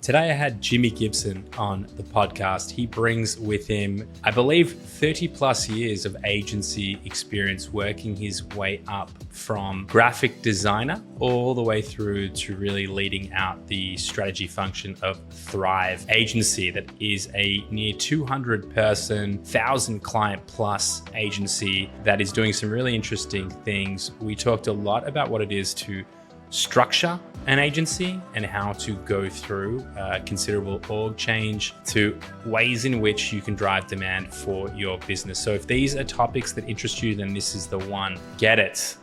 Today I had Jimi Gibson on the podcast. He brings with him, I believe, 30 plus years of agency experience working his way up from graphic designer all the way through to really leading out the strategy function of Thrive Agency, that is a near 200 person, 1,000 client plus agency that is doing some really interesting things. We talked a lot about what it is to structure an agency and how to go through considerable org change to ways in which you can drive demand for your business. So if these are topics that interest you, then this is the one. Get it.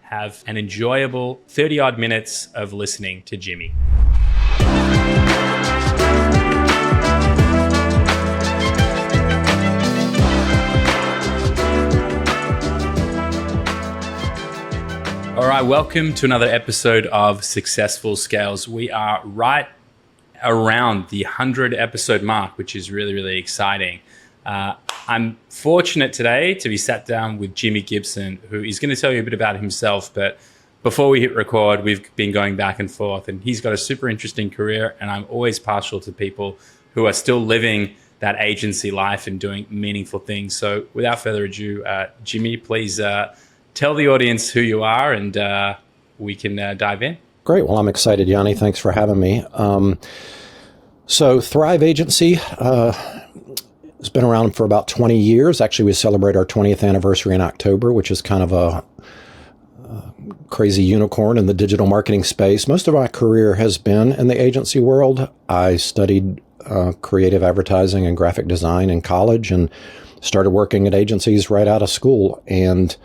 Have an enjoyable 30 odd minutes of listening to Jimi. All right, welcome to another episode of Successful Scales. We are right around the 100 episode mark, which is really, really exciting. I'm fortunate today to be sat down with Jimi Gibson, who is going to tell you a bit about himself. But before we hit record, we've been going back and forth, and he's got a super interesting career. And I'm always partial to people who are still living that agency life and doing meaningful things. So without further ado, Jimi, please tell the audience who you are, and we can dive in. Great. Well, I'm excited, Yanni. Thanks for having me. So Thrive Agency has been around for about 20 years. Actually, we celebrate our 20th anniversary in October, which is kind of a crazy unicorn in the digital marketing space. Most of my career has been in the agency world. I studied creative advertising and graphic design in college and started working at agencies right out of school. And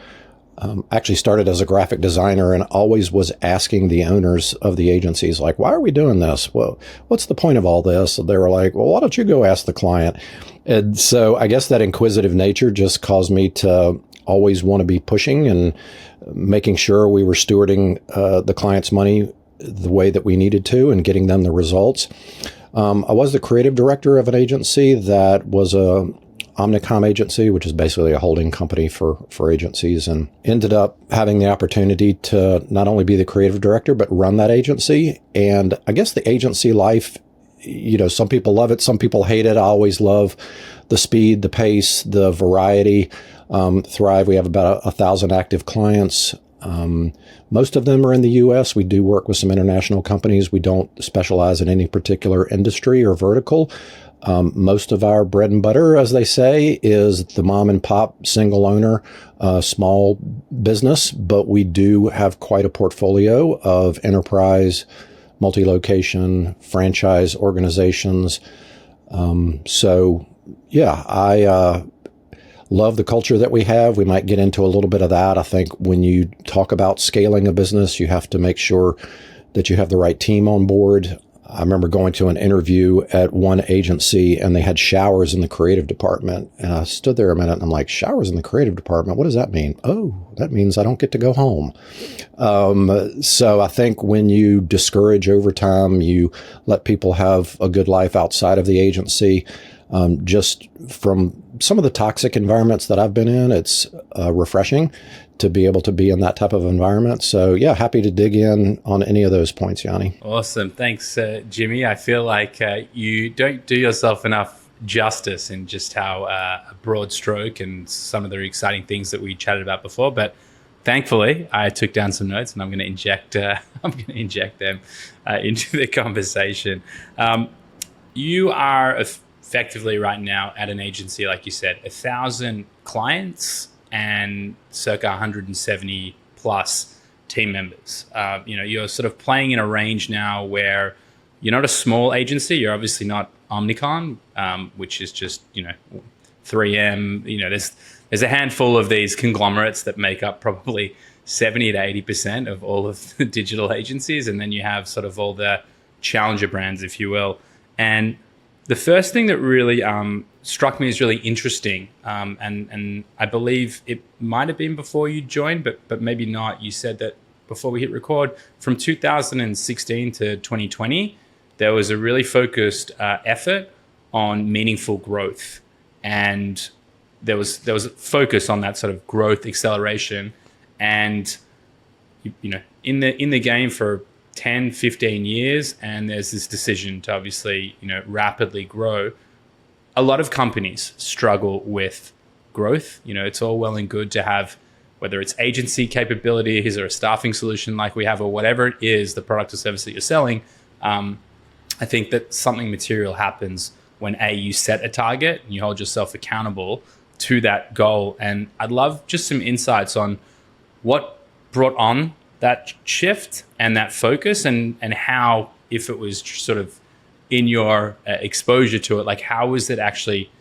actually started as a graphic designer and always was asking the owners of the agencies, like, why are we doing this? Well, what's the point of all this? They were like, well, why don't you go ask the client? And so I guess that inquisitive nature just caused me to always want to be pushing and making sure we were stewarding the client's money the way that we needed to and getting them the results. I was the creative director of an agency that was a Omnicom agency, which is basically a holding company for agencies, and ended up having the opportunity to not only be the creative director, but run that agency. And I guess the agency life, some people love it, some people hate it. I always love the speed, the pace, the variety. Thrive, we have about 1,000 active clients. Most of them are in the U.S. We do work with some international companies. We don't specialize in any particular industry or vertical. Most of our bread and butter, as they say, is the mom and pop single owner, small business, but we do have quite a portfolio of enterprise, multi-location, franchise organizations. I love the culture that we have. We might get into a little bit of that. I think when you talk about scaling a business, you have to make sure that you have the right team on board. I remember going to an interview at one agency and they had showers in the creative department. And I stood there a minute and I'm like, showers in the creative department? What does that mean? Oh, that means I don't get to go home. So I think when you discourage overtime, you let people have a good life outside of the agency. Just from some of the toxic environments that I've been in, it's refreshing to be able to be in that type of environment. So yeah, happy to dig in on any of those points, Yanni. Awesome. Thanks, Jimi. I feel like you don't do yourself enough justice in just how a broad stroke and some of the exciting things that we chatted about before. But thankfully, I took down some notes and I'm going to inject them into the conversation. You are effectively right now at an agency, like you said, 1,000 clients and circa 170 plus team members. You're sort of playing in a range now where you're not a small agency. You're obviously not Omnicom, which is just, 3M. There's a handful of these conglomerates that make up probably 70 to 80% of all of the digital agencies. And then you have sort of all the challenger brands, if you will. And the first thing that really struck me as really interesting, and I believe it might have been before you joined, but maybe not. You said that before we hit record, from 2016 to 2020, there was a really focused effort on meaningful growth, and there was a focus on that sort of growth acceleration. And in the game for 10, 15 years, and there's this decision to obviously, rapidly grow. A lot of companies struggle with growth. It's all well and good to have, whether it's agency capabilities or a staffing solution like we have, or whatever it is, the product or service that you're selling. I think that something material happens when you set a target and you hold yourself accountable to that goal. And I'd love just some insights on what brought on that shift and that focus, and how, if it was sort of in your exposure to it, like how was it actually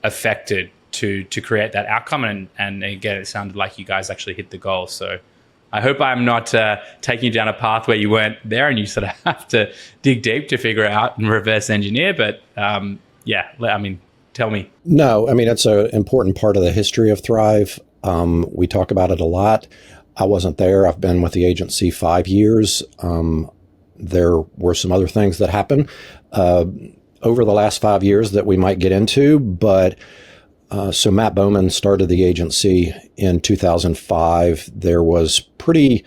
affected to create that outcome? And again, it sounded like you guys actually hit the goal. So I hope I'm not taking you down a path where you weren't there and you sort of have to dig deep to figure out and reverse engineer. But tell me. No, it's an important part of the history of Thrive. We talk about it a lot. I wasn't there. I've been with the agency 5 years. There were some other things that happened over the last 5 years that we might get into. But so Matt Bowman started the agency in 2005. There was pretty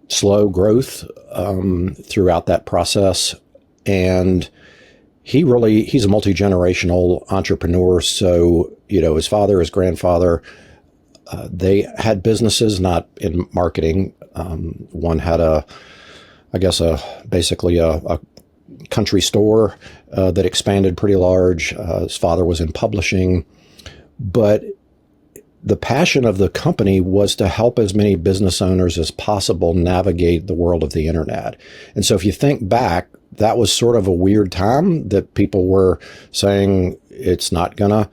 slow growth throughout that process. And he's a multi-generational entrepreneur. So, his father, his grandfather, they had businesses, not in marketing. One had basically a country store that expanded pretty large. His father was in publishing. But the passion of the company was to help as many business owners as possible navigate the world of the internet. And so if you think back, that was sort of a weird time that people were saying it's not going to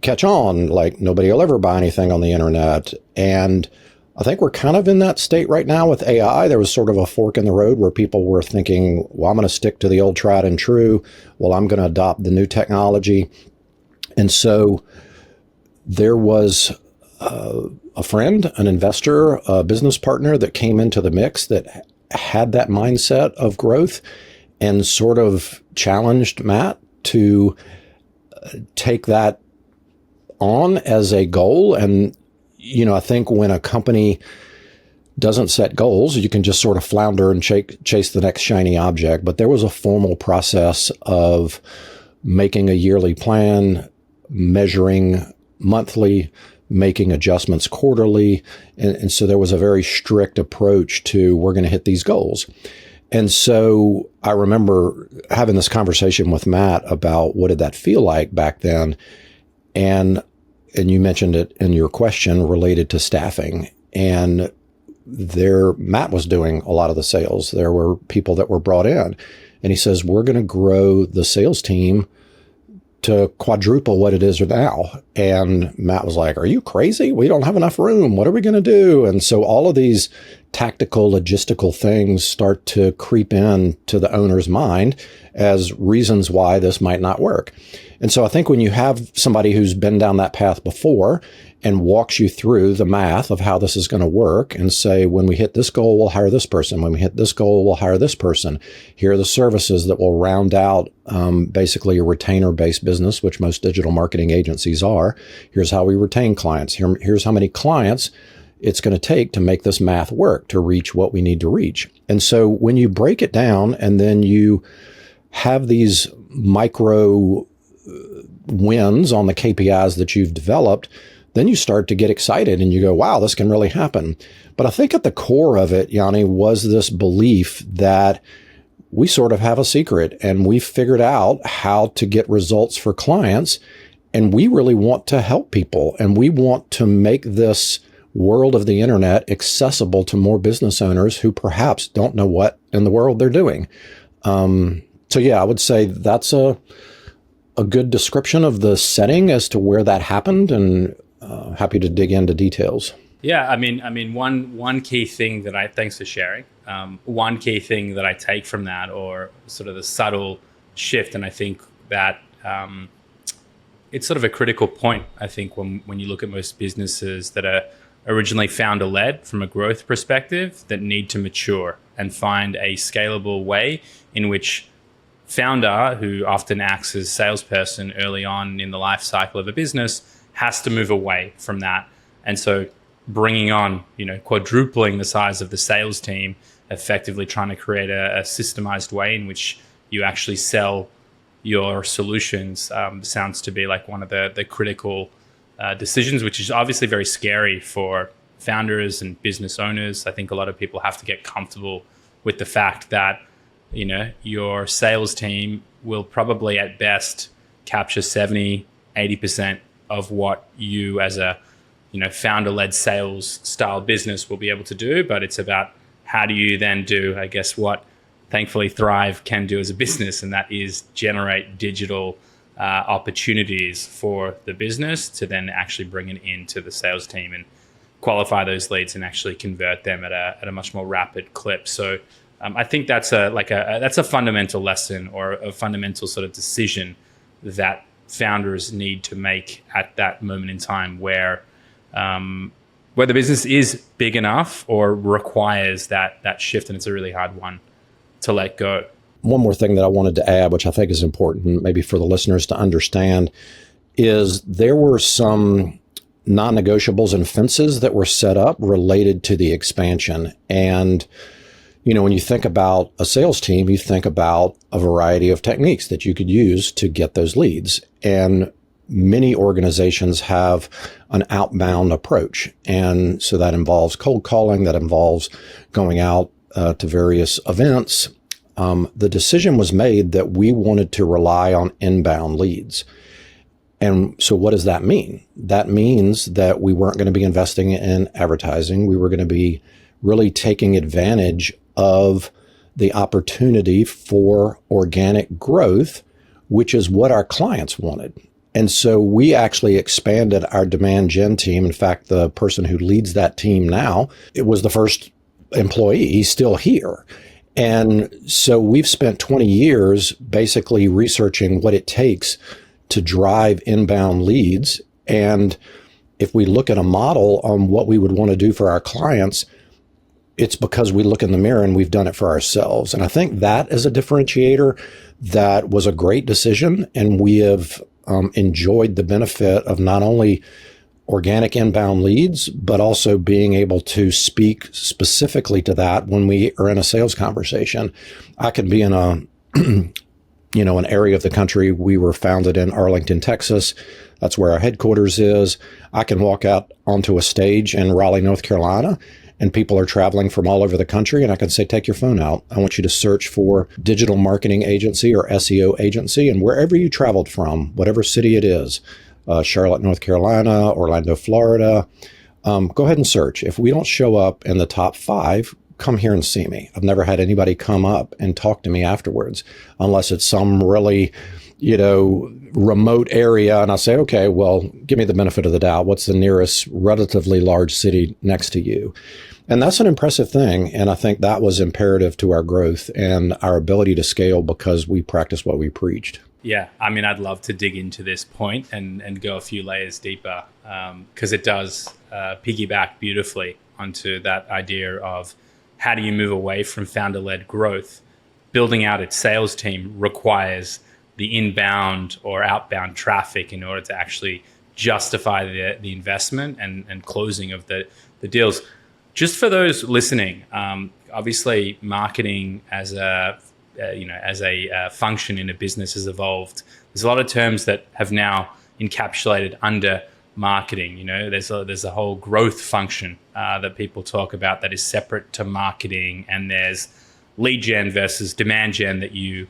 catch on, like nobody will ever buy anything on the internet. And I think we're kind of in that state right now with AI. There was sort of a fork in the road where people were thinking, well, I'm going to stick to the old tried and true. Well, I'm going to adopt the new technology. And so there was a friend, an investor, a business partner that came into the mix that had that mindset of growth and sort of challenged Matt to take that on as a goal. And, I think when a company doesn't set goals, you can just sort of flounder and chase the next shiny object. But there was a formal process of making a yearly plan, measuring monthly, making adjustments quarterly. And so there was a very strict approach to, we're going to hit these goals. And so I remember having this conversation with Matt about what did that feel like back then. And you mentioned it in your question related to staffing. And Matt was doing a lot of the sales. There were people that were brought in. And he says, we're going to grow the sales team to quadruple what it is now. And Matt was like, are you crazy? We don't have enough room. What are we going to do? And so all of these tactical, logistical things start to creep in to the owner's mind as reasons why this might not work. And so I think when you have somebody who's been down that path before and walks you through the math of how this is going to work and say, when we hit this goal, we'll hire this person. When we hit this goal, we'll hire this person. Here are the services that will round out basically a retainer-based business, which most digital marketing agencies are. Here's how we retain clients. Here's how many clients it's going to take to make this math work to reach what we need to reach. And so when you break it down and then you have these micro wins on the KPIs that you've developed, then you start to get excited and you go, wow, this can really happen. But I think at the core of it, Yanni, was this belief that we sort of have a secret and we've figured out how to get results for clients. And we really want to help people. And we want to make this world of the internet accessible to more business owners who perhaps don't know what in the world they're doing. So yeah, I would say that's a good description of the setting as to where that happened, and happy to dig into details. Yeah, I mean, one key thing that thanks for sharing. One key thing that I take from that, or sort of the subtle shift, and I think that it's sort of a critical point. I think when you look at most businesses that are originally founder-led from a growth perspective that need to mature and find a scalable way in which founder, who often acts as salesperson early on in the life cycle of a business, has to move away from that. And so bringing on, quadrupling the size of the sales team effectively trying to create a systemized way in which you actually sell your solutions sounds to be like one of the critical decisions, which is obviously very scary for founders and business owners. I think a lot of people have to get comfortable with the fact that, your sales team will probably at best capture 70, 80% of what you as a, founder-led sales style business will be able to do. But it's about how do you then do, I guess, what thankfully Thrive can do as a business, and that is generate digital opportunities for the business to then actually bring it into the sales team and qualify those leads and actually convert them at a much more rapid clip. So I think that's a fundamental lesson, or a fundamental sort of decision that founders need to make at that moment in time where the business is big enough or requires that shift, and it's a really hard one to let go. One more thing that I wanted to add, which I think is important maybe for the listeners to understand, is there were some non-negotiables and fences that were set up related to the expansion. And, when you think about a sales team, you think about a variety of techniques that you could use to get those leads. And many organizations have an outbound approach. And so that involves cold calling, that involves going out to various events. The decision was made that we wanted to rely on inbound leads. And so what does that mean? That means that we weren't going to be investing in advertising. We were going to be really taking advantage of the opportunity for organic growth, which is what our clients wanted. And so we actually expanded our demand gen team. In fact, the person who leads that team now, it was the first employee. He's still here. And so we've spent 20 years basically researching what it takes to drive inbound leads. And if we look at a model on what we would want to do for our clients, it's because we look in the mirror and we've done it for ourselves. And I think that is a differentiator that was a great decision. And we have enjoyed the benefit of not only organic inbound leads, but also being able to speak specifically to that when we are in a sales conversation. I could be in an area of the country. We were founded in Arlington, Texas. That's where our headquarters is. I can walk out onto a stage in Raleigh, North Carolina, and people are traveling from all over the country. And I can say, take your phone out. I want you to search for digital marketing agency or SEO agency. And wherever you traveled from, whatever city it is, Charlotte, North Carolina, Orlando, Florida, go ahead and search. If we don't show up in the top 5, come here and see me. I've never had anybody come up and talk to me afterwards, unless it's some really, remote area. And I say, okay, well, give me the benefit of the doubt. What's the nearest relatively large city next to you? And that's an impressive thing. And I think that was imperative to our growth and our ability to scale because we practiced what we preached. Yeah, I mean, I'd love to dig into this point and go a few layers deeper because it does piggyback beautifully onto that idea of how do you move away from founder-led growth. Building out its sales team requires the inbound or outbound traffic in order to actually justify the investment and closing of the deals. Just for those listening, obviously marketing as a function in a business has evolved. There's a lot of terms that have now encapsulated under marketing. There's a whole growth function that people talk about that is separate to marketing, and there's lead gen versus demand gen that you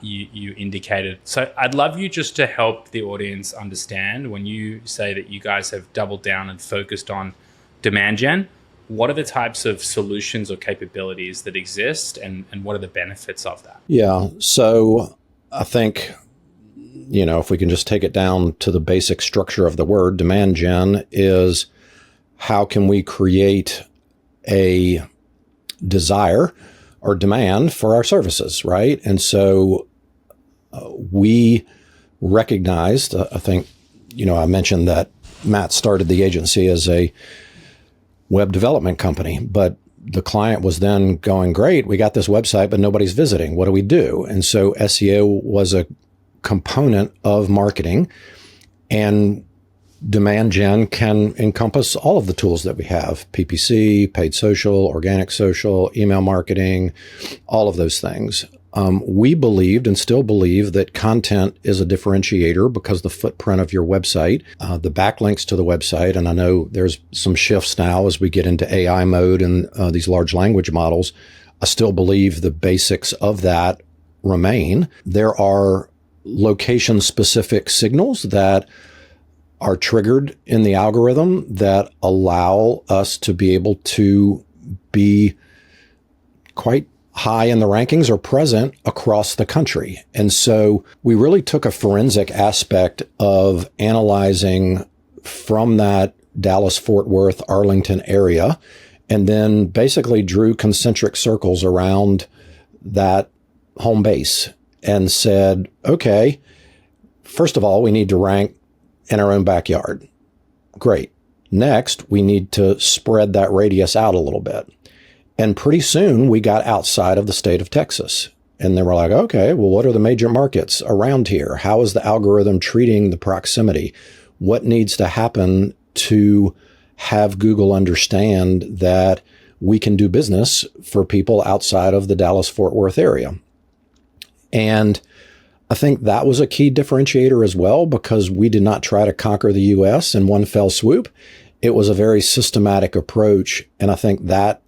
indicated. So I'd love you just to help the audience understand when you say that you guys have doubled down and focused on demand gen. What are the types of solutions or capabilities that exist, and what are the benefits of that? Yeah. So I think, if we can just take it down to the basic structure of the word, demand gen is how can we create a desire or demand for our services, right? And so we recognized, I think, I mentioned that Matt started the agency as a web development company, but the client was then going, great, we got this website, but nobody's visiting. What do we do? And so SEO was a component of marketing. And demand gen can encompass all of the tools that we have: PPC, paid social, organic social, email marketing, all of those things. We believed and still believe that content is a differentiator because the footprint of your website, the backlinks to the website, and I know there's some shifts now as we get into AI mode and these large language models. I still believe the basics of that remain. There are location-specific signals that are triggered in the algorithm that allow us to be able to be quite high in the rankings or present across the country. And so we really took a forensic aspect of analyzing from that Dallas-Fort Worth, Arlington area, and then basically drew concentric circles around that home base and said, okay, first of all, we need to rank in our own backyard. Great. Next, we need to spread that radius out a little bit. And pretty soon we got outside of the state of Texas. And then we're like, okay, well, what are the major markets around here? How is the algorithm treating the proximity? What needs to happen to have Google understand that we can do business for people outside of the Dallas-Fort Worth area? And I think that was a key differentiator as well, because we did not try to conquer the U.S. in one fell swoop. It was a very systematic approach. And I think that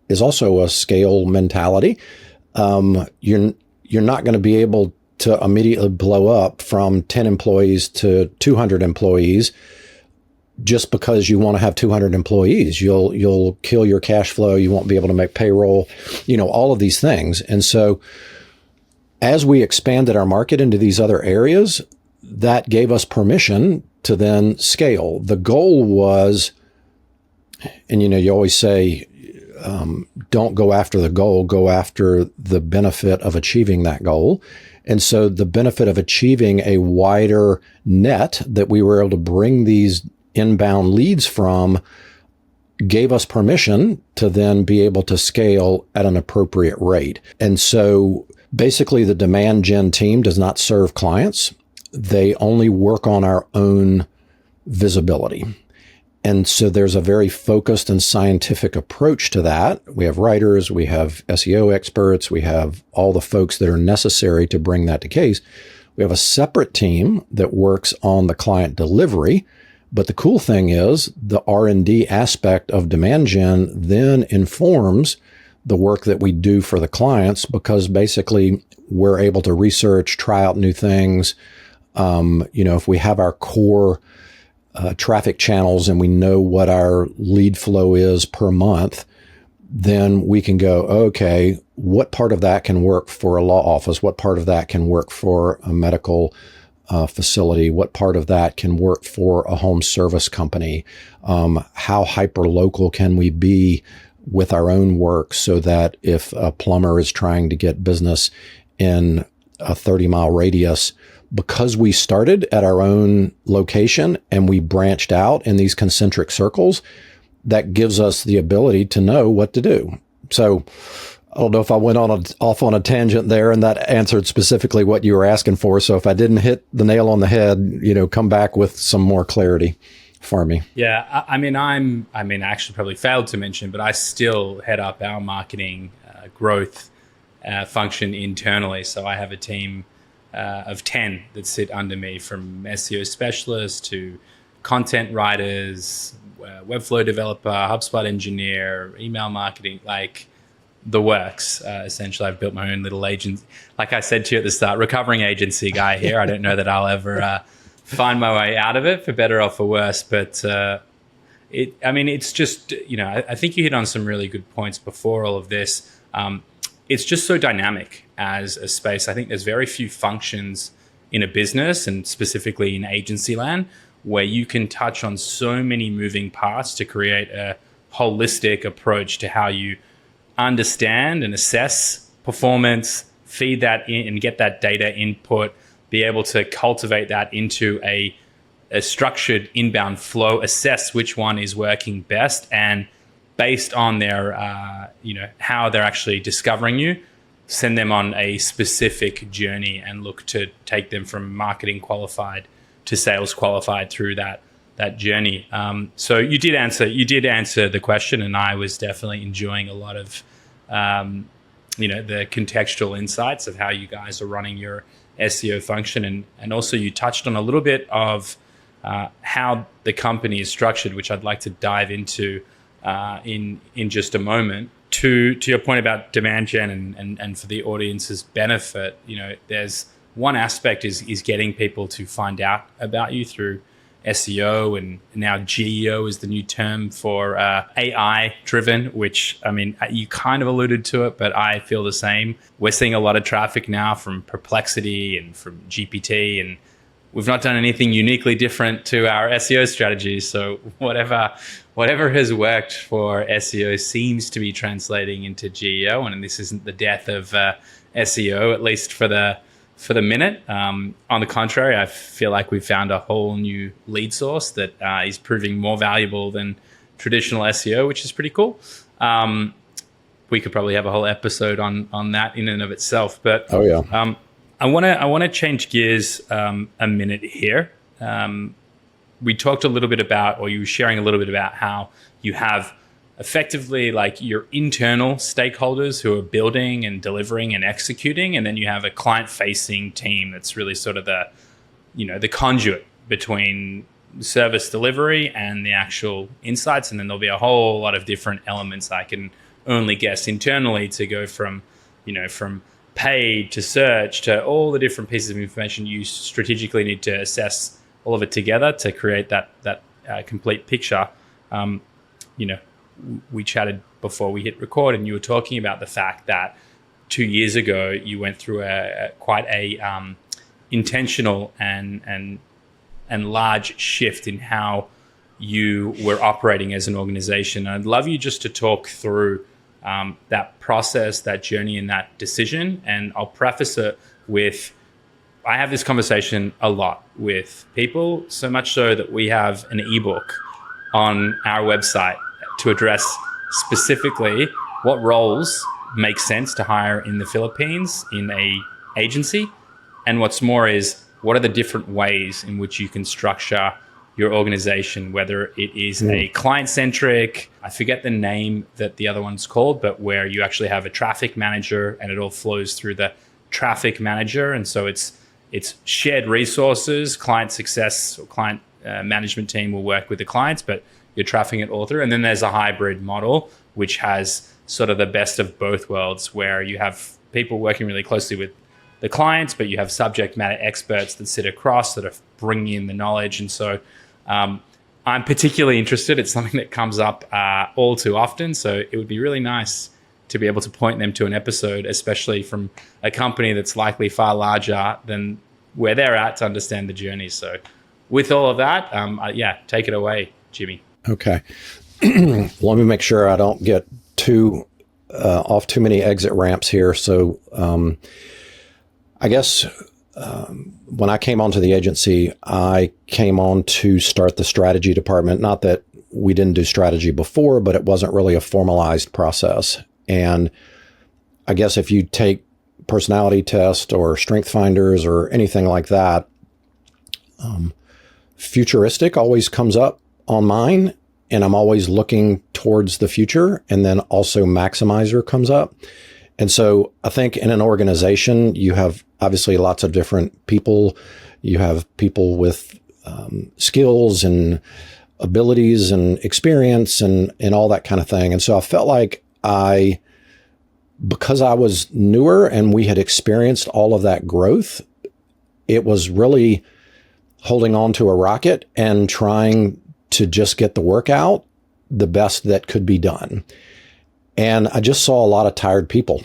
is also a scale mentality. You're not going to be able to immediately blow up from 10 employees to 200 employees just because you want to have 200 employees. You'll kill your cash flow. You won't be able to make payroll, all of these things. And so as we expanded our market into these other areas, that gave us permission to then scale. The goal was, and you always say, don't go after the goal, go after the benefit of achieving that goal. And so the benefit of achieving a wider net that we were able to bring these inbound leads from gave us permission to then be able to scale at an appropriate rate. And so basically, the demand gen team does not serve clients. They only work on our own visibility. And so there's a very focused and scientific approach to that. We have writers, we have SEO experts, we have all the folks that are necessary to bring that to case. We have a separate team that works on the client delivery. But the cool thing is the R&D aspect of demand gen then informs the work that we do for the clients, because basically we're able to research, try out new things. If we have our core traffic channels and we know what our lead flow is per month, then we can go, okay, what part of that can work for a law office? What part of that can work for a medical facility? What part of that can work for a home service company? How hyper local can we be with our own work so that if a plumber is trying to get business in a 30-mile radius, because we started at our own location and we branched out in these concentric circles, that gives us the ability to know what to do. So I don't know if I went off on a tangent there and that answered specifically what you were asking for. So if I didn't hit the nail on the head, come back with some more clarity for me. Yeah, I actually probably failed to mention, but I still head up our marketing growth function internally. So I have a team of 10 that sit under me, from SEO specialists to content writers, Webflow developer, HubSpot engineer, email marketing, like the works. Essentially, I've built my own little agency. Like I said to you at the start, recovering agency guy here. I don't know that I'll ever find my way out of it, for better or for worse. But it's just, I think you hit on some really good points before all of this. It's just so dynamic as a space. I think there's very few functions in a business, and specifically in agency land, where you can touch on so many moving parts to create a holistic approach to how you understand and assess performance, feed that in and get that data input, be able to cultivate that into a structured inbound flow, assess which one is working best, and based on their, how they're actually discovering you, send them on a specific journey and look to take them from marketing qualified to sales qualified through that that journey. So you did answer the question, and I was definitely enjoying a lot of the contextual insights of how you guys are running your SEO function, and also you touched on a little bit of how the company is structured, which I'd like to dive into in just a moment. To your point about demand gen and for the audience's benefit, there's one aspect is getting people to find out about you through SEO, and now GEO is the new term for AI driven, which, I mean, you kind of alluded to it, but I feel the same. We're seeing a lot of traffic now from Perplexity and from GPT, and we've not done anything uniquely different to our SEO strategies. So whatever has worked for SEO seems to be translating into GEO, and this isn't the death of SEO, at least for the minute. On the contrary, I feel like we've found a whole new lead source that is proving more valuable than traditional SEO, which is pretty cool. We could probably have a whole episode on that in and of itself. But oh yeah, I want to change gears a minute here. We talked a little bit about, or you were sharing a little bit about how you have effectively like your internal stakeholders who are building and delivering and executing, and then you have a client-facing team that's really sort of the conduit between service delivery and the actual insights. And then there'll be a whole lot of different elements I can only guess internally to go from paid to search to all the different pieces of information you strategically need to assess all of it together to create that complete picture. We chatted before we hit record, and you were talking about the fact that 2 years ago you went through quite a intentional and large shift in how you were operating as an organization. I'd love you just to talk through that process, that journey, and that decision. And I'll preface it with, I have this conversation a lot with people, so much so that we have an ebook on our website to address specifically what roles make sense to hire in the Philippines in a agency. And what's more is, what are the different ways in which you can structure your organization, whether it is a client-centric, I forget the name that the other one's called, but where you actually have a traffic manager and it all flows through the traffic manager. And so it's shared resources, client success or client management team will work with the clients, but you're trafficking it all through. And then there's a hybrid model, which has sort of the best of both worlds, where you have people working really closely with the clients, but you have subject matter experts that sit across that are bringing in the knowledge. And so I'm particularly interested. It's something that comes up all too often. So it would be really nice to be able to point them to an episode, especially from a company that's likely far larger than where they're at, to understand the journey. So with all of that, take it away, Jimmy. Okay. Let me make sure I don't get off too many exit ramps here. So I guess when I came onto the agency, I came on to start the strategy department. Not that we didn't do strategy before, but it wasn't really a formalized process. And I guess if you take personality test or strength finders or anything like that, futuristic always comes up on mine, and I'm always looking towards the future. And then also maximizer comes up. And so I think in an organization, you have obviously lots of different people. You have people with skills and abilities and experience and all that kind of thing. And so I felt like because I was newer and we had experienced all of that growth, it was really holding on to a rocket and trying to just get the work out the best that could be done. And I just saw a lot of tired people.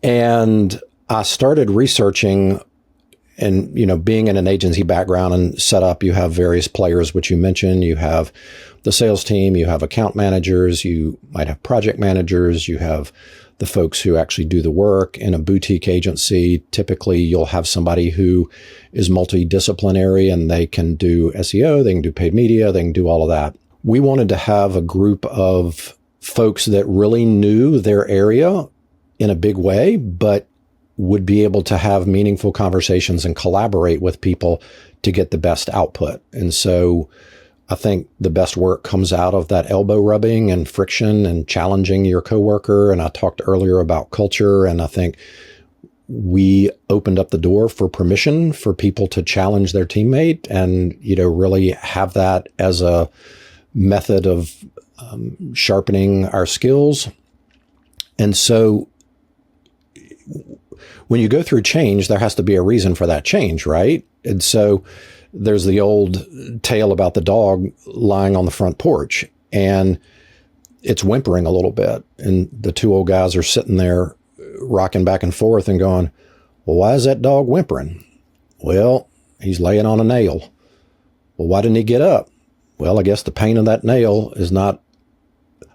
And I started researching, and, being in an agency background and setup, you have various players, which you mentioned. You have the sales team, you have account managers, you might have project managers, you have the folks who actually do the work. In a boutique agency, typically you'll have somebody who is multidisciplinary, and they can do SEO, they can do paid media, they can do all of that. We wanted to have a group of folks that really knew their area in a big way, but would be able to have meaningful conversations and collaborate with people to get the best output. And so I think the best work comes out of that elbow rubbing and friction and challenging your coworker. And I talked earlier about culture, and I think we opened up the door for permission for people to challenge their teammate and, really have that as a method of sharpening our skills. And so when you go through change, there has to be a reason for that change, right? And so there's the old tale about the dog lying on the front porch, and it's whimpering a little bit. And the two old guys are sitting there rocking back and forth and going, well, why is that dog whimpering? Well, he's laying on a nail. Well, why didn't he get up? Well, I guess the pain of that nail is not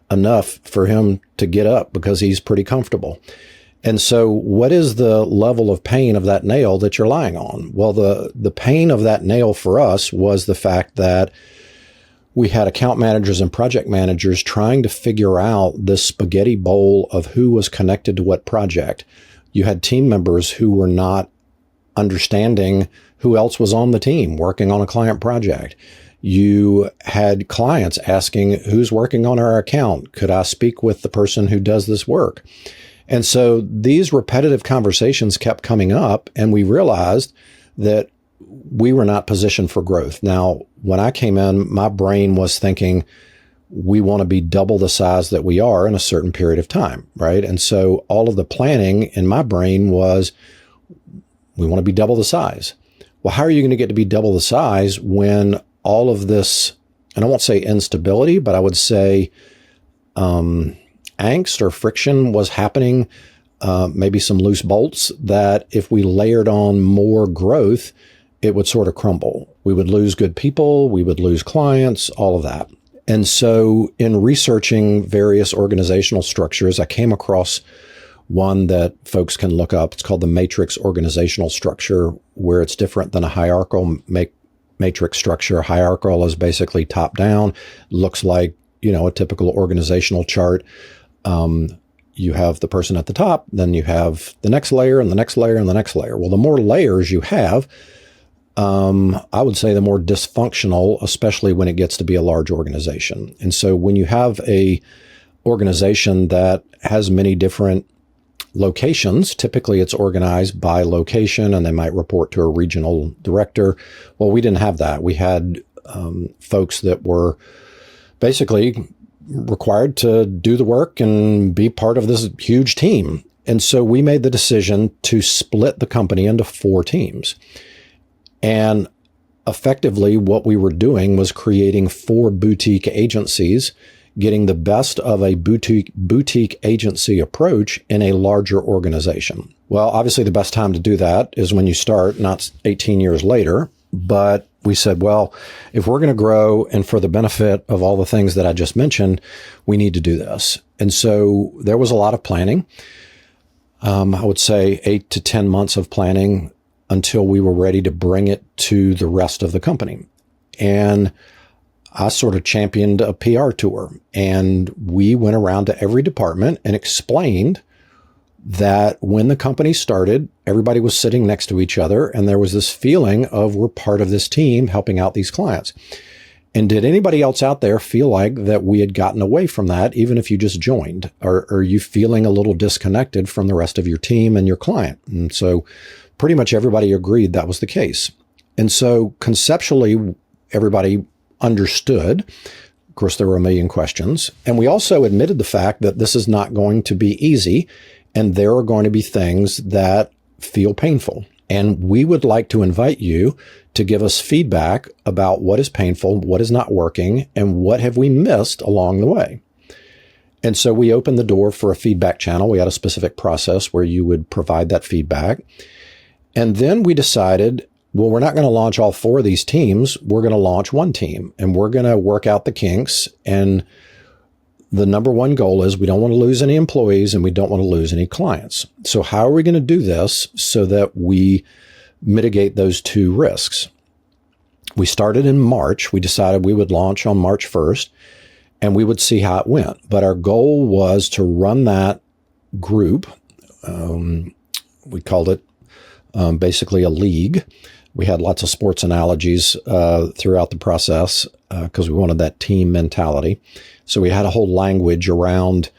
enough for him to get up because he's pretty comfortable. And so what is the level of pain of that nail that you're lying on? Well, the pain of that nail for us was the fact that we had account managers and project managers trying to figure out this spaghetti bowl of who was connected to what project. You had team members who were not understanding who else was on the team working on a client project. You had clients asking, who's working on our account? Could I speak with the person who does this work? And so these repetitive conversations kept coming up, and we realized that we were not positioned for growth. Now, when I came in, my brain was thinking, we want to be double the size that we are in a certain period of time, right? And so all of the planning in my brain was, we want to be double the size. Well, how are you going to get to be double the size when all of this, and I won't say instability, but I would say angst or friction was happening, maybe some loose bolts that if we layered on more growth, it would sort of crumble. We would lose good people, we would lose clients, all of that. And so in researching various organizational structures, I came across one that folks can look up. It's called the matrix organizational structure, where it's different than a hierarchical matrix structure. Hierarchical is basically top down, looks like, a typical organizational chart. You have the person at the top, then you have the next layer and the next layer and the next layer. Well, the more layers you have, I would say the more dysfunctional, especially when it gets to be a large organization. And so when you have a organization that has many different locations, typically it's organized by location, and they might report to a regional director. Well, we didn't have that. We had folks that were basically required to do the work and be part of this huge team. And so we made the decision to split the company into 4 teams. And effectively what we were doing was creating 4 boutique agencies, getting the best of a boutique agency approach in a larger organization. Well, obviously the best time to do that is when you start, not 18 years later. But we said, well, if we're going to grow and for the benefit of all the things that I just mentioned, we need to do this. And so there was a lot of planning. I would say 8 to 10 months of planning until we were ready to bring it to the rest of the company. And I sort of championed a PR tour, and we went around to every department and explained that when the company started, everybody was sitting next to each other, and there was this feeling of we're part of this team helping out these clients. And did anybody else out there feel like that we had gotten away from that, even if you just joined? Or are you feeling a little disconnected from the rest of your team and your client? And so pretty much everybody agreed that was the case. And so conceptually, everybody understood. Of course, there were a million questions. And we also admitted the fact that this is not going to be easy, and there are going to be things that feel painful. And we would like to invite you to give us feedback about what is painful, what is not working, and what have we missed along the way. And so we opened the door for a feedback channel. We had a specific process where you would provide that feedback. And then we decided, well, we're not going to launch all 4 of these teams. We're going to launch one team, and we're going to work out the kinks. And the number one goal is we don't want to lose any employees and we don't want to lose any clients. So how are we going to do this so that we mitigate those 2 risks? We started in March. We decided we would launch on March 1st and we would see how it went. But our goal was to run that group We called it basically a league. We had lots of sports analogies throughout the process because we wanted that team mentality. So we had a whole language around.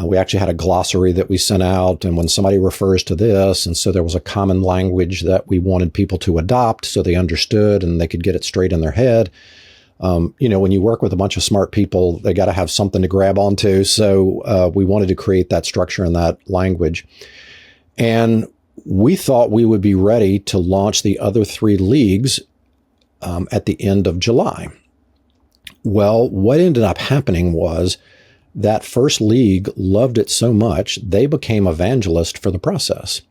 We actually had a glossary that we sent out, and when somebody refers to this, and so there was a common language that we wanted people to adopt so they understood and they could get it straight in their head. When you work with a bunch of smart people, they got to have something to grab onto. So we wanted to create that structure and that language. And we thought we would be ready to launch the other 3 leagues at the end of July. Well, what ended up happening was that first league loved it so much, they became evangelists for the process.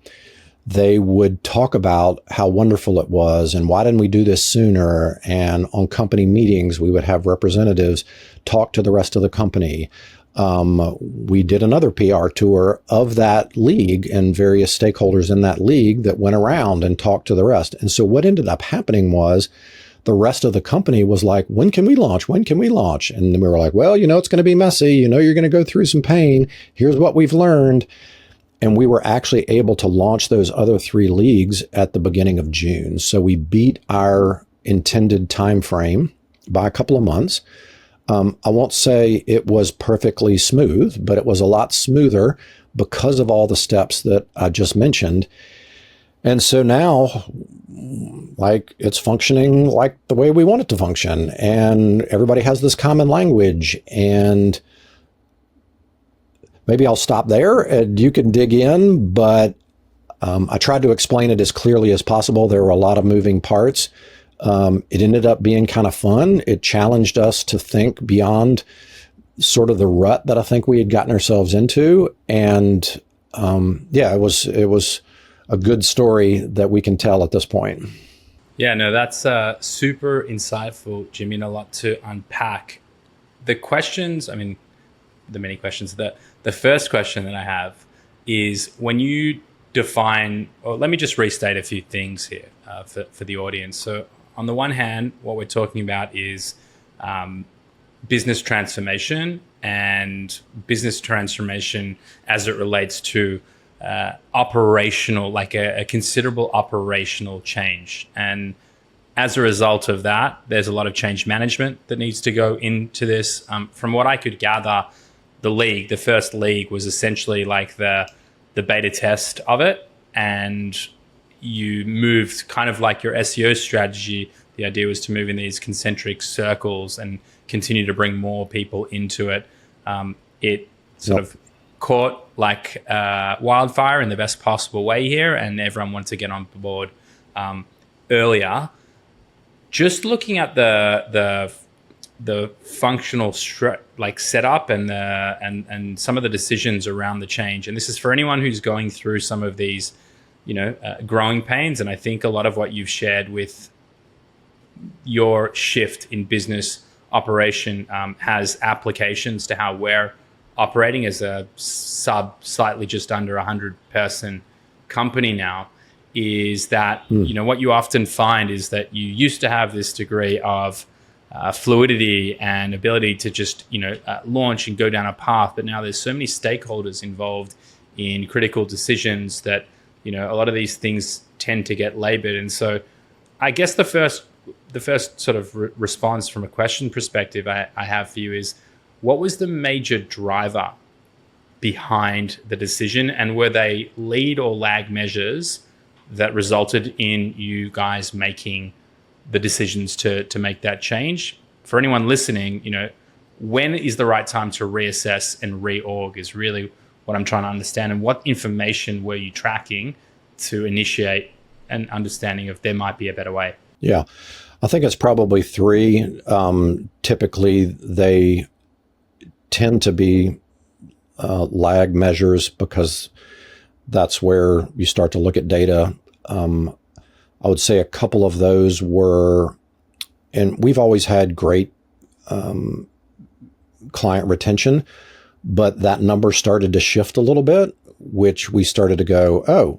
They would talk about how wonderful it was and why didn't we do this sooner? And on company meetings, we would have representatives talk to the rest of the company. We did another PR tour of that league and various stakeholders in that league that went around and talked to the rest. And so what ended up happening was the rest of the company was like, when can we launch? When can we launch? And then we were like, well, it's going to be messy. You're going to go through some pain. Here's what we've learned. And we were actually able to launch those other 3 leagues at the beginning of June. So we beat our intended time frame by a couple of months. I won't say it was perfectly smooth, but it was a lot smoother because of all the steps that I just mentioned. And so now, it's functioning like the way we want it to function. And everybody has this common language. And maybe I'll stop there and you can dig in. But I tried to explain it as clearly as possible. There were a lot of moving parts. It ended up being kind of fun. It challenged us to think beyond sort of the rut that I think we had gotten ourselves into. And it was a good story that we can tell at this point. Yeah, no, that's super insightful, Jimmy, and a lot to unpack. The questions, the many questions, the first question that I have is when you define, or let me just restate a few things here for the audience. So on the one hand, what we're talking about is business transformation and business transformation as it relates to operational, like a considerable operational change. And as a result of that, there's a lot of change management that needs to go into this. From what I could gather, the first league was essentially like the beta test of it. And you moved kind of like your SEO strategy. The idea was to move in these concentric circles and continue to bring more people into it. It sort of caught like wildfire in the best possible way here, and everyone wanted to get on board earlier. Just looking at the functional setup and some of the decisions around the change, and this is for anyone who's going through some of these, growing pains. And I think a lot of what you've shared with your shift in business operation has applications to how we're operating as a slightly just under 100-person company now. Is that what you often find is that you used to have this degree of fluidity and ability to just launch and go down a path, but now there's so many stakeholders involved in critical decisions that a lot of these things tend to get labored. And so I guess the first sort of response from a question perspective I have for you is, what was the major driver behind the decision, and were they lead or lag measures that resulted in you guys making the decisions to make that change? For anyone listening, when is the right time to reassess and reorg is really what I'm trying to understand. And what information were you tracking to initiate an understanding of there might be a better way? Yeah, I think it's probably 3. Typically, they tend to be lag measures because that's where you start to look at data. I would say a couple of those were, and we've always had great client retention, but that number started to shift a little bit, which we started to go, oh,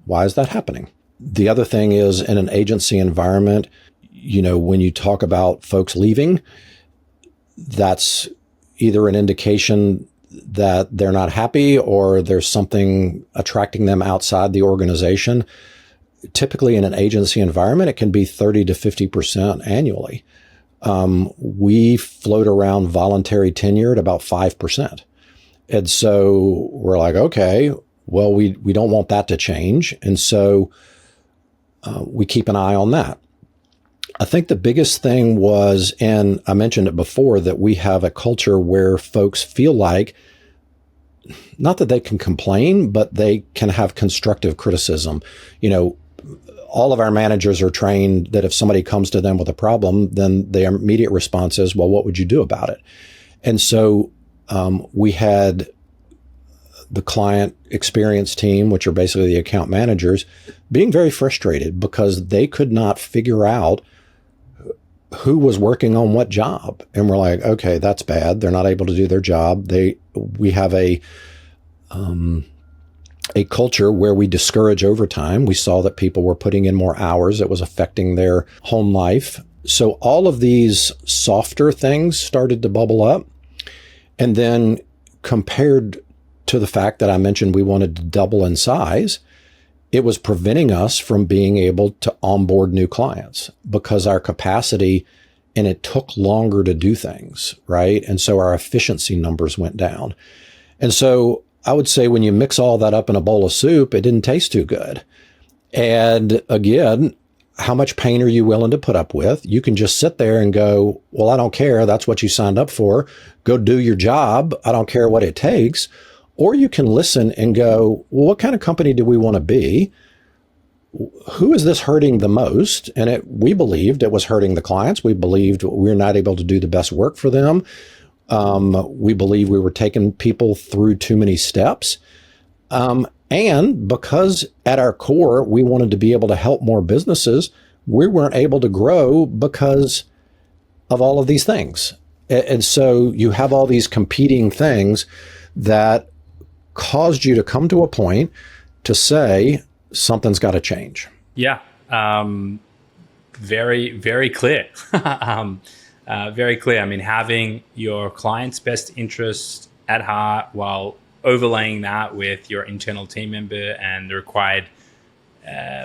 why is that happening? The other thing is, in an agency environment, when you talk about folks leaving, that's either an indication that they're not happy or there's something attracting them outside the organization, typically in an agency environment, it can be 30 to 50% annually. We float around voluntary tenure at about 5%. And so we're like, okay, well, we don't want that to change. And so we keep an eye on that. I think the biggest thing was, and I mentioned it before, that we have a culture where folks feel like, not that they can complain, but they can have constructive criticism. All of our managers are trained that if somebody comes to them with a problem, then their immediate response is, well, what would you do about it? And so we had the client experience team, which are basically the account managers, being very frustrated because they could not figure out who was working on what job. And we're like, okay, that's bad. They're not able to do their job. We have a culture where we discourage overtime. We saw that people were putting in more hours. It was affecting their home life. So all of these softer things started to bubble up. And then compared to the fact that I mentioned we wanted to double in size, it was preventing us from being able to onboard new clients because our capacity, and it took longer to do things, right? And so our efficiency numbers went down. And so I would say when you mix all that up in a bowl of soup, it didn't taste too good. And again, how much pain are you willing to put up with? You can just sit there and go, well, I don't care. That's what you signed up for. Go do your job. I don't care what it takes. Or you can listen and go, well, what kind of company do we want to be? Who is this hurting the most? And we believed it was hurting the clients. We believed we were not able to do the best work for them. We believe we were taking people through too many steps. And because at our core, we wanted to be able to help more businesses, we weren't able to grow because of all of these things. And so you have all these competing things that caused you to come to a point to say something's got to change. Yeah. Very, very clear. Very clear. I mean, having your client's best interest at heart while overlaying that with your internal team member and the required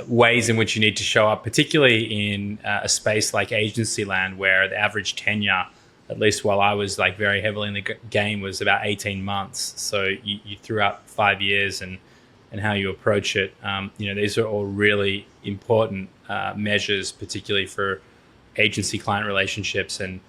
ways in which you need to show up, particularly in a space like agency land, where the average tenure, at least while I was like very heavily in the game, was about 18 months. So you threw out 5 years and how you approach it. These are all really important measures, particularly for agency client relationships. And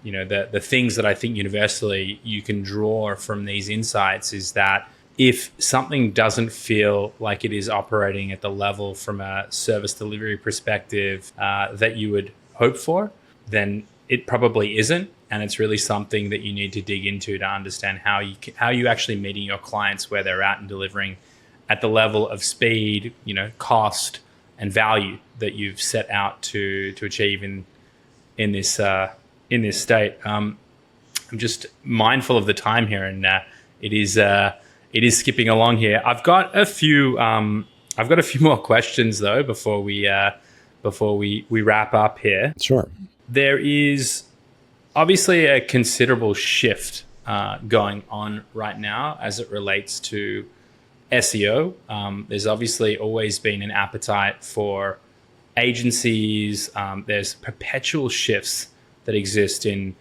the things that I think universally you can draw from these insights is that if something doesn't feel like it is operating at the level from a service delivery perspective that you would hope for, then it probably isn't. And it's really something that you need to dig into to understand how you actually meeting your clients where they're at and delivering at the level of speed, cost and value that you've set out to achieve in this state. I'm just mindful of the time here, and it is skipping along here. I've got a few more questions though before we wrap up here. Sure. There is obviously a considerable shift going on right now as it relates to SEO. There's obviously always been an appetite for agencies. There's perpetual shifts that exist in,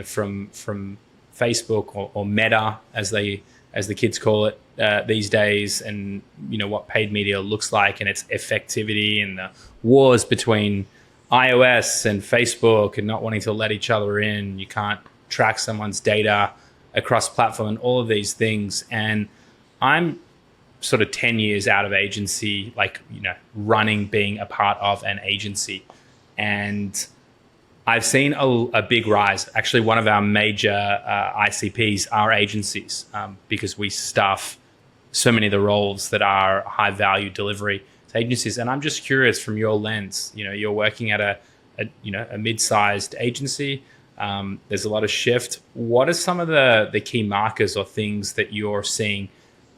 from Facebook or Meta, as the kids call it these days, and what paid media looks like and its effectivity, and the wars between iOS and Facebook and not wanting to let each other in. You can't track someone's data across platform and all of these things. And I'm sort of 10 years out of agency, running, being a part of an agency. And I've seen a big rise. Actually, one of our major ICPs are agencies because we staff so many of the roles that are high value delivery to agencies. And I'm just curious from your lens, you're working at a mid-sized agency. There's a lot of shift. What are some of the key markers or things that you're seeing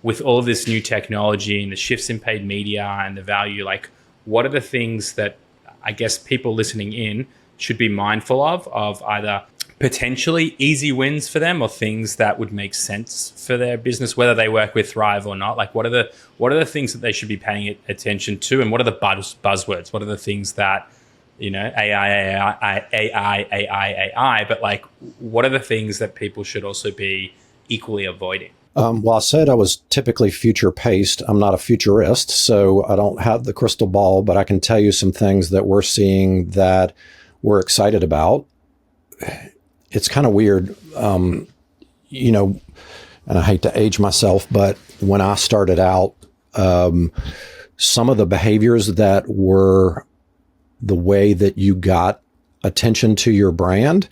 with all of this new technology and the shifts in paid media and the value? Like, what are the things that I guess people listening in should be mindful of either potentially easy wins for them or things that would make sense for their business, whether they work with Thrive or not? Like, what are the things that they should be paying attention to, and what are the buzzwords? What are the things that, AI, but like, what are the things that people should also be equally avoiding? Well, I said I was typically future paced. I'm not a futurist, so I don't have the crystal ball, but I can tell you some things that we're seeing that we're excited about. It's kind of weird, and I hate to age myself, but when I started out, some of the behaviors that were the way that you got attention to your brand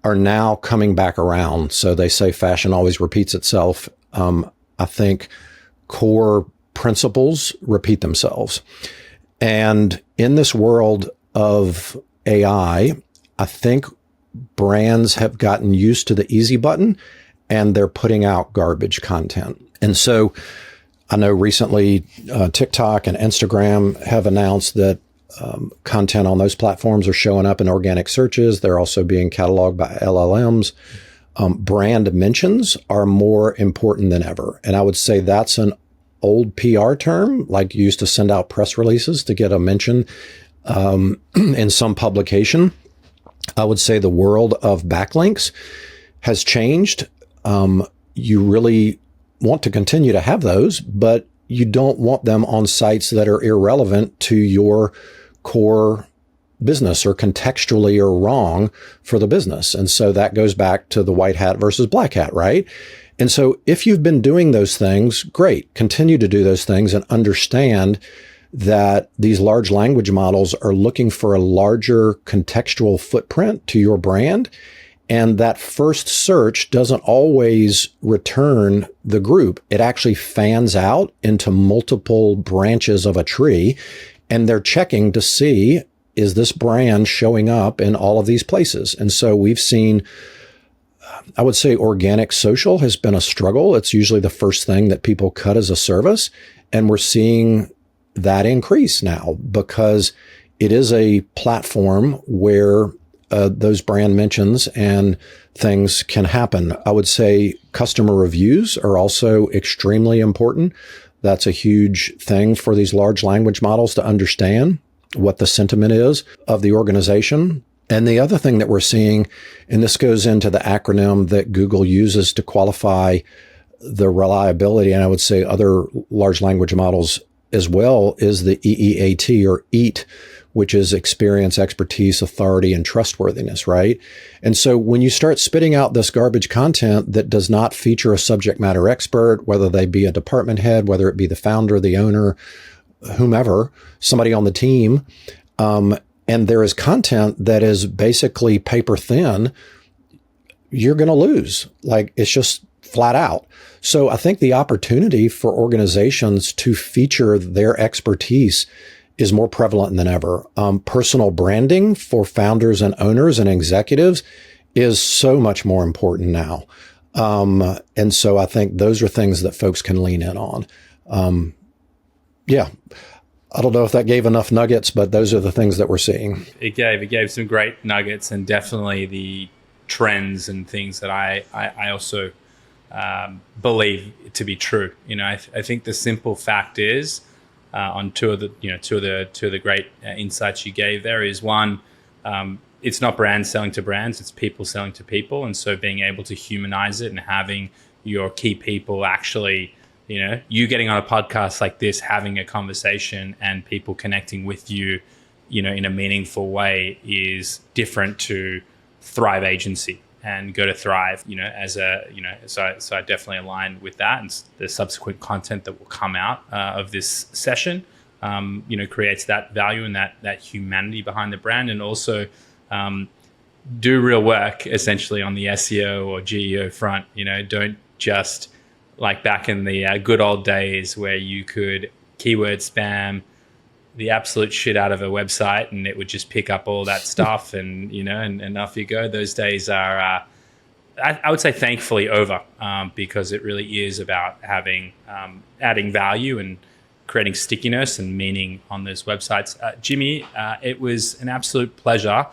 are now coming back around. So they say fashion always repeats itself. I think core principles repeat themselves. And in this world of AI, I think brands have gotten used to the easy button and they're putting out garbage content. And so I know recently TikTok and Instagram have announced that content on those platforms are showing up in organic searches. They're also being cataloged by LLMs. Brand mentions are more important than ever. And I would say that's an old PR term, like you used to send out press releases to get a mention in some publication. I would say the world of backlinks has changed. You really want to continue to have those, but you don't want them on sites that are irrelevant to your core business or contextually are wrong for the business. And so that goes back to the white hat versus black hat, right? And so if you've been doing those things, great, continue to do those things and understand that these large language models are looking for a larger contextual footprint to your brand. And that first search doesn't always return the group. It actually fans out into multiple branches of a tree. And they're checking to see, is this brand showing up in all of these places? And so we've seen, I would say organic social has been a struggle. It's usually the first thing that people cut as a service. And we're seeing that increase now because it is a platform where those brand mentions and things can happen. I would say customer reviews are also extremely important. That's a huge thing for these large language models to understand what the sentiment is of the organization. And the other thing that we're seeing, and this goes into the acronym that Google uses to qualify the reliability, and I would say other large language models as well, is the EEAT or EAT, which is experience, expertise, authority, and trustworthiness, right? And so when you start spitting out this garbage content that does not feature a subject matter expert, whether they be a department head, whether it be the founder, the owner, whomever, somebody on the team, and there is content that is basically paper thin, you're going to lose. Like, it's just flat out. So I think the opportunity for organizations to feature their expertise is more prevalent than ever. Personal branding for founders and owners and executives is so much more important now. And so I think those are things that folks can lean in on. Yeah. I don't know if that gave enough nuggets, but those are the things that we're seeing. It gave some great nuggets, and definitely the trends and things that I also believe to be true. I think the simple fact is, on two of the great insights you gave there is one, it's not brands selling to brands, it's people selling to people. And so being able to humanize it and having your key people actually, you getting on a podcast like this, having a conversation and people connecting with you, in a meaningful way is different to Thrive Agency and Go to Thrive, so I definitely align with that. And the subsequent content that will come out of this session, creates that value and that humanity behind the brand, and also do real work essentially on the SEO or GEO front. Don't just like back in the good old days where you could keyword spam the absolute shit out of a website and it would just pick up all that stuff and off you go. Those days are, I would say, thankfully over, because it really is about having, adding value and creating stickiness and meaning on those websites. Jimmy, it was an absolute pleasure.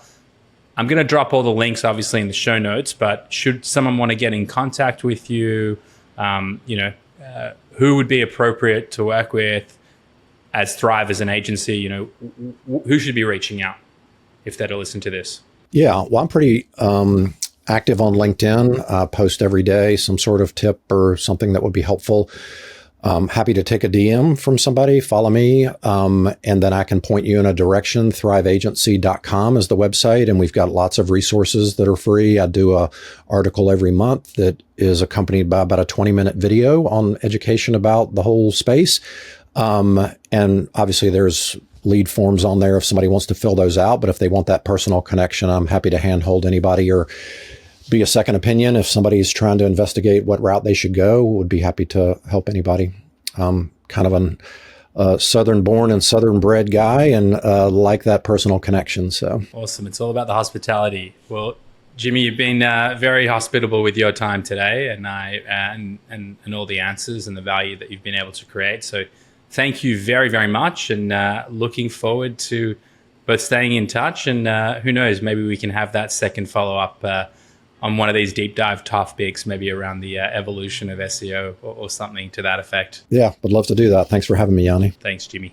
I'm going to drop all the links, obviously, in the show notes, but should someone want to get in contact with you, who would be appropriate to work with as Thrive as an agency? Who should be reaching out if they're to listen to this? Yeah, well, I'm pretty active on LinkedIn. I post every day some sort of tip or something that would be helpful. Happy to take a DM from somebody, follow me, and then I can point you in a direction. thriveagency.com is the website, and we've got lots of resources that are free. I do a article every month that is accompanied by about a 20-minute video on education about the whole space. And obviously there's lead forms on there if somebody wants to fill those out, but if they want that personal connection, I'm happy to handhold anybody or be a second opinion. If somebody's trying to investigate what route they should go, would be happy to help anybody. Kind of a Southern born and Southern bred guy, and like that personal connection. So awesome. It's all about the hospitality. Well, Jimmy, you've been very hospitable with your time today, and all the answers and the value that you've been able to create. So thank you very, very much, and looking forward to both staying in touch, and who knows, maybe we can have that second follow-up on one of these deep dive topics, maybe around the evolution of SEO or something to that effect. Yeah, would love to do that. Thanks for having me, Yanni. Thanks, Jimmy.